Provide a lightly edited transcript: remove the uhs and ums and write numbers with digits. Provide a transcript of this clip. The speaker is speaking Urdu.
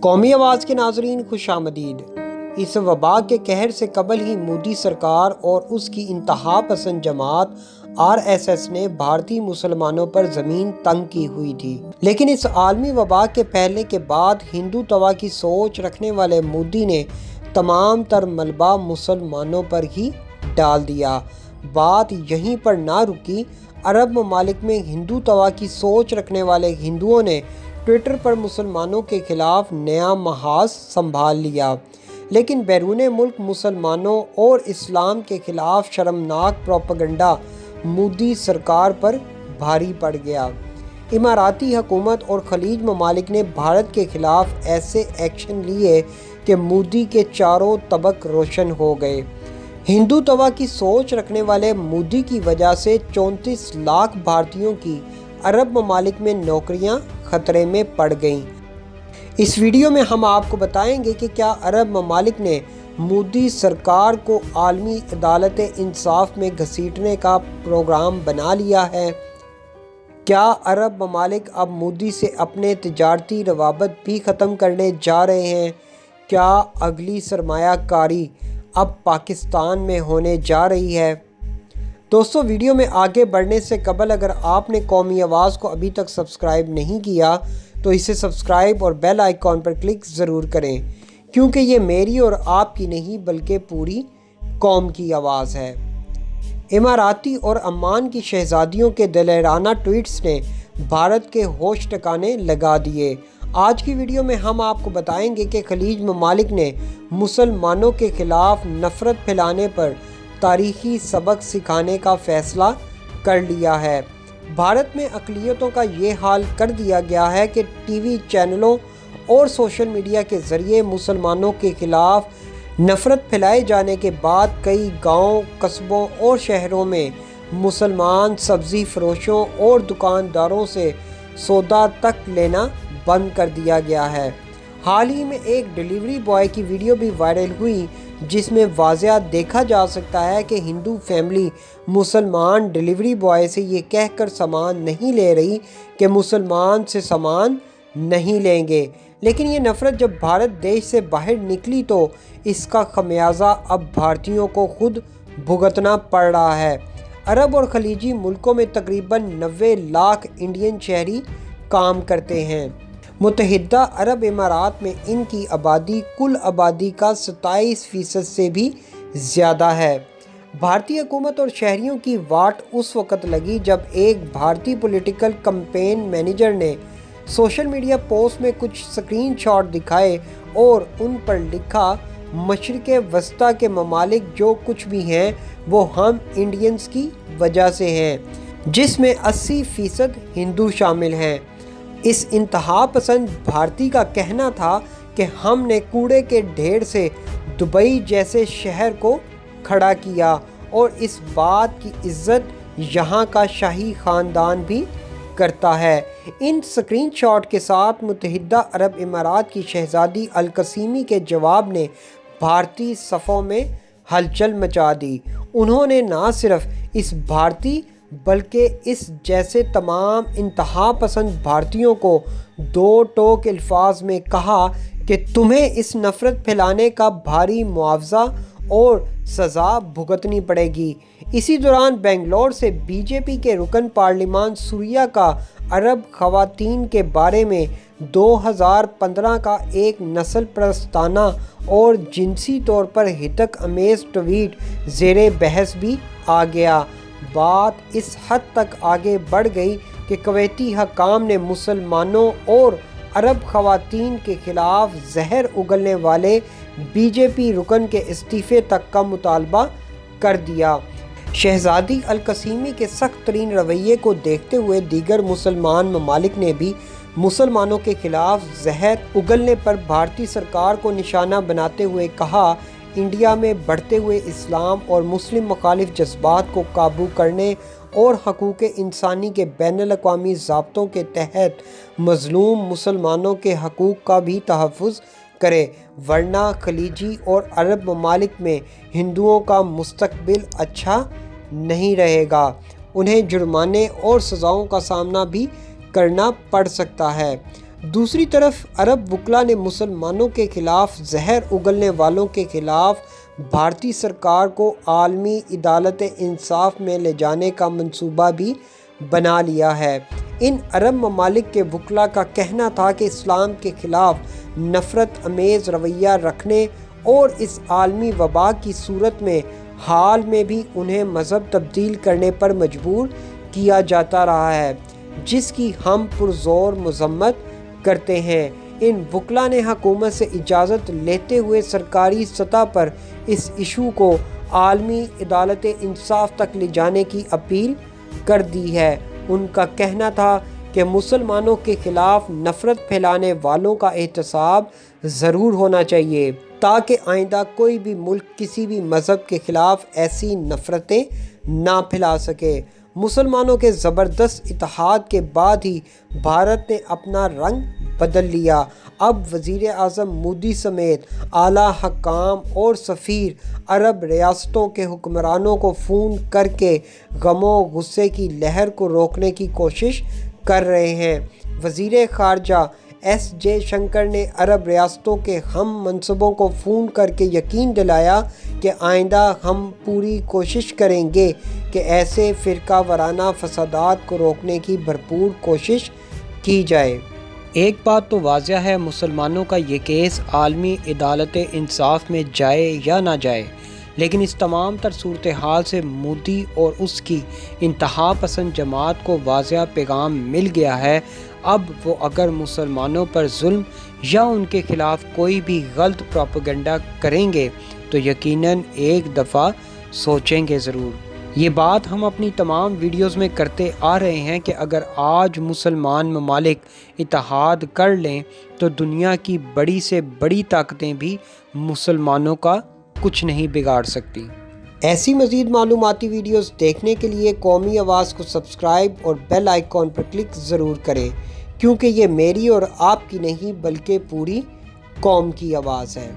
قومی آواز کے ناظرین خوش آمدید۔ اس وبا کے قہر سے قبل ہی مودی سرکار اور اس کی انتہا پسند جماعت RSS نے بھارتی مسلمانوں پر زمین تنگ کی ہوئی تھی، لیکن اس عالمی وبا کے پھیلنے کے بعد ہندو توا کی سوچ رکھنے والے مودی نے تمام تر ملبہ مسلمانوں پر ہی ڈال دیا۔ بات یہیں پر نہ رکی، عرب ممالک میں ہندو توا کی سوچ رکھنے والے ہندوؤں نے ٹویٹر پر مسلمانوں کے خلاف نیا محاذ سنبھال لیا، لیکن بیرون ملک مسلمانوں اور اسلام کے خلاف شرمناک پروپیگنڈا مودی سرکار پر بھاری پڑ گیا۔ اماراتی حکومت اور خلیج ممالک نے بھارت کے خلاف ایسے ایکشن لیے کہ مودی کے چاروں طبق روشن ہو گئے۔ ہندو توا کی سوچ رکھنے والے مودی کی وجہ سے 34 لاکھ بھارتیوں کی عرب ممالک میں نوکریاں خطرے میں پڑ گئیں۔ اس ویڈیو میں ہم آپ کو بتائیں گے کہ کیا عرب ممالک نے مودی سرکار کو عالمی عدالت انصاف میں گھسیٹنے کا پروگرام بنا لیا ہے؟ کیا عرب ممالک اب مودی سے اپنے تجارتی روابط بھی ختم کرنے جا رہے ہیں؟ کیا اگلی سرمایہ کاری اب پاکستان میں ہونے جا رہی ہے؟ دوستو، ویڈیو میں آگے بڑھنے سے قبل اگر آپ نے قومی آواز کو ابھی تک سبسکرائب نہیں کیا تو اسے سبسکرائب اور بیل آئیکن پر کلک ضرور کریں، کیونکہ یہ میری اور آپ کی نہیں بلکہ پوری قوم کی آواز ہے۔ اماراتی اور عمان کی شہزادیوں کے دلیرانہ ٹویٹس نے بھارت کے ہوش ٹکانے لگا دیے۔ آج کی ویڈیو میں ہم آپ کو بتائیں گے کہ خلیج ممالک نے مسلمانوں کے خلاف نفرت پھیلانے پر تاریخی سبق سکھانے کا فیصلہ کر لیا ہے۔ بھارت میں اقلیتوں کا یہ حال کر دیا گیا ہے کہ ٹی وی چینلوں اور سوشل میڈیا کے ذریعے مسلمانوں کے خلاف نفرت پھیلائے جانے کے بعد کئی گاؤں، قصبوں اور شہروں میں مسلمان سبزی فروشوں اور دکانداروں سے سودا تک لینا بند کر دیا گیا ہے۔ حال ہی میں ایک ڈیلیوری بوائے کی ویڈیو بھی وائرل ہوئی جس میں واضح دیکھا جا سکتا ہے کہ ہندو فیملی مسلمان ڈیلیوری بوائے سے یہ کہہ کر سامان نہیں لے رہی کہ مسلمان سے سامان نہیں لیں گے، لیکن یہ نفرت جب بھارت دیش سے باہر نکلی تو اس کا خمیازہ اب بھارتیوں کو خود بھگتنا پڑ رہا ہے۔ عرب اور خلیجی ملکوں میں تقریباً 90 لاکھ انڈین شہری کام کرتے ہیں۔ متحدہ عرب امارات میں ان کی آبادی کل آبادی کا 27% سے بھی زیادہ ہے۔ بھارتی حکومت اور شہریوں کی واٹ اس وقت لگی جب ایک بھارتی پولیٹیکل کمپین مینیجر نے سوشل میڈیا پوسٹ میں کچھ سکرین شاٹ دکھائے اور ان پر لکھا، مشرق وسطیٰ کے ممالک جو کچھ بھی ہیں وہ ہم انڈینز کی وجہ سے ہیں، جس میں 80% ہندو شامل ہیں۔ اس انتہا پسند بھارتی کا کہنا تھا کہ ہم نے کوڑے کے ڈھیر سے دبئی جیسے شہر کو کھڑا کیا اور اس بات کی عزت یہاں کا شاہی خاندان بھی کرتا ہے۔ ان سکرین شاٹ کے ساتھ متحدہ عرب امارات کی شہزادی القاسمی کے جواب نے بھارتی صفوں میں ہلچل مچا دی۔ انہوں نے نہ صرف اس بھارتی بلکہ اس جیسے تمام انتہا پسند بھارتیوں کو دو ٹوک الفاظ میں کہا کہ تمہیں اس نفرت پھیلانے کا بھاری معاوضہ اور سزا بھگتنی پڑے گی۔ اسی دوران بنگلور سے BJP کے رکن پارلیمان سوریا کا عرب خواتین کے بارے میں 2015 کا ایک نسل پرستانہ اور جنسی طور پر ہتک امیز ٹویٹ زیر بحث بھی آ گیا۔ بات اس حد تک آگے بڑھ گئی کہ کویتی حکام نے مسلمانوں اور عرب خواتین کے خلاف زہر اگلنے والے BJP رکن کے استعفے تک کا مطالبہ کر دیا۔ شہزادی القاسمی کے سخت ترین رویے کو دیکھتے ہوئے دیگر مسلمان ممالک نے بھی مسلمانوں کے خلاف زہر اگلنے پر بھارتی سرکار کو نشانہ بناتے ہوئے کہا، انڈیا میں بڑھتے ہوئے اسلام اور مسلم مخالف جذبات کو قابو کرنے اور حقوق انسانی کے بین الاقوامی ضابطوں کے تحت مظلوم مسلمانوں کے حقوق کا بھی تحفظ کرے، ورنہ خلیجی اور عرب ممالک میں ہندوؤں کا مستقبل اچھا نہیں رہے گا، انہیں جرمانے اور سزاؤں کا سامنا بھی کرنا پڑ سکتا ہے۔ دوسری طرف عرب وکلا نے مسلمانوں کے خلاف زہر اگلنے والوں کے خلاف بھارتی سرکار کو عالمی عدالت انصاف میں لے جانے کا منصوبہ بھی بنا لیا ہے۔ ان عرب ممالک کے وکلا کا کہنا تھا کہ اسلام کے خلاف نفرت امیز رویہ رکھنے اور اس عالمی وبا کی صورت میں حال میں بھی انہیں مذہب تبدیل کرنے پر مجبور کیا جاتا رہا ہے، جس کی ہم پرزور مذمت کرتے ہیں۔ ان وکلا نے حکومت سے اجازت لیتے ہوئے سرکاری سطح پر اس ایشو کو عالمی عدالت انصاف تک لے جانے کی اپیل کر دی ہے۔ ان کا کہنا تھا کہ مسلمانوں کے خلاف نفرت پھیلانے والوں کا احتساب ضرور ہونا چاہیے تاکہ آئندہ کوئی بھی ملک کسی بھی مذہب کے خلاف ایسی نفرتیں نہ پھیلا سکے۔ مسلمانوں کے زبردست اتحاد کے بعد ہی بھارت نے اپنا رنگ بدل لیا۔ اب وزیر اعظم مودی سمیت اعلیٰ حکام اور سفیر عرب ریاستوں کے حکمرانوں کو فون کر کے غم و غصے کی لہر کو روکنے کی کوشش کر رہے ہیں۔ وزیر خارجہ ایس جے شنکر نے عرب ریاستوں کے ہم منصبوں کو فون کر کے یقین دلایا کہ آئندہ ہم پوری کوشش کریں گے کہ ایسے فرقہ وارانہ فسادات کو روکنے کی بھرپور کوشش کی جائے۔ ایک بات تو واضح ہے، مسلمانوں کا یہ کیس عالمی عدالت انصاف میں جائے یا نہ جائے، لیکن اس تمام تر صورتحال سے مودی اور اس کی انتہا پسند جماعت کو واضح پیغام مل گیا ہے۔ اب وہ اگر مسلمانوں پر ظلم یا ان کے خلاف کوئی بھی غلط پروپیگنڈا کریں گے تو یقیناً ایک دفعہ سوچیں گے ضرور۔ یہ بات ہم اپنی تمام ویڈیوز میں کرتے آ رہے ہیں کہ اگر آج مسلمان ممالک اتحاد کر لیں تو دنیا کی بڑی سے بڑی طاقتیں بھی مسلمانوں کا کچھ نہیں بگاڑ سکتی۔ ایسی مزید معلوماتی ویڈیوز دیکھنے کے لیے قومی آواز کو سبسکرائب اور بیل آئیکن پر کلک ضرور کریں، کیونکہ یہ میری اور آپ کی نہیں بلکہ پوری قوم کی آواز ہے۔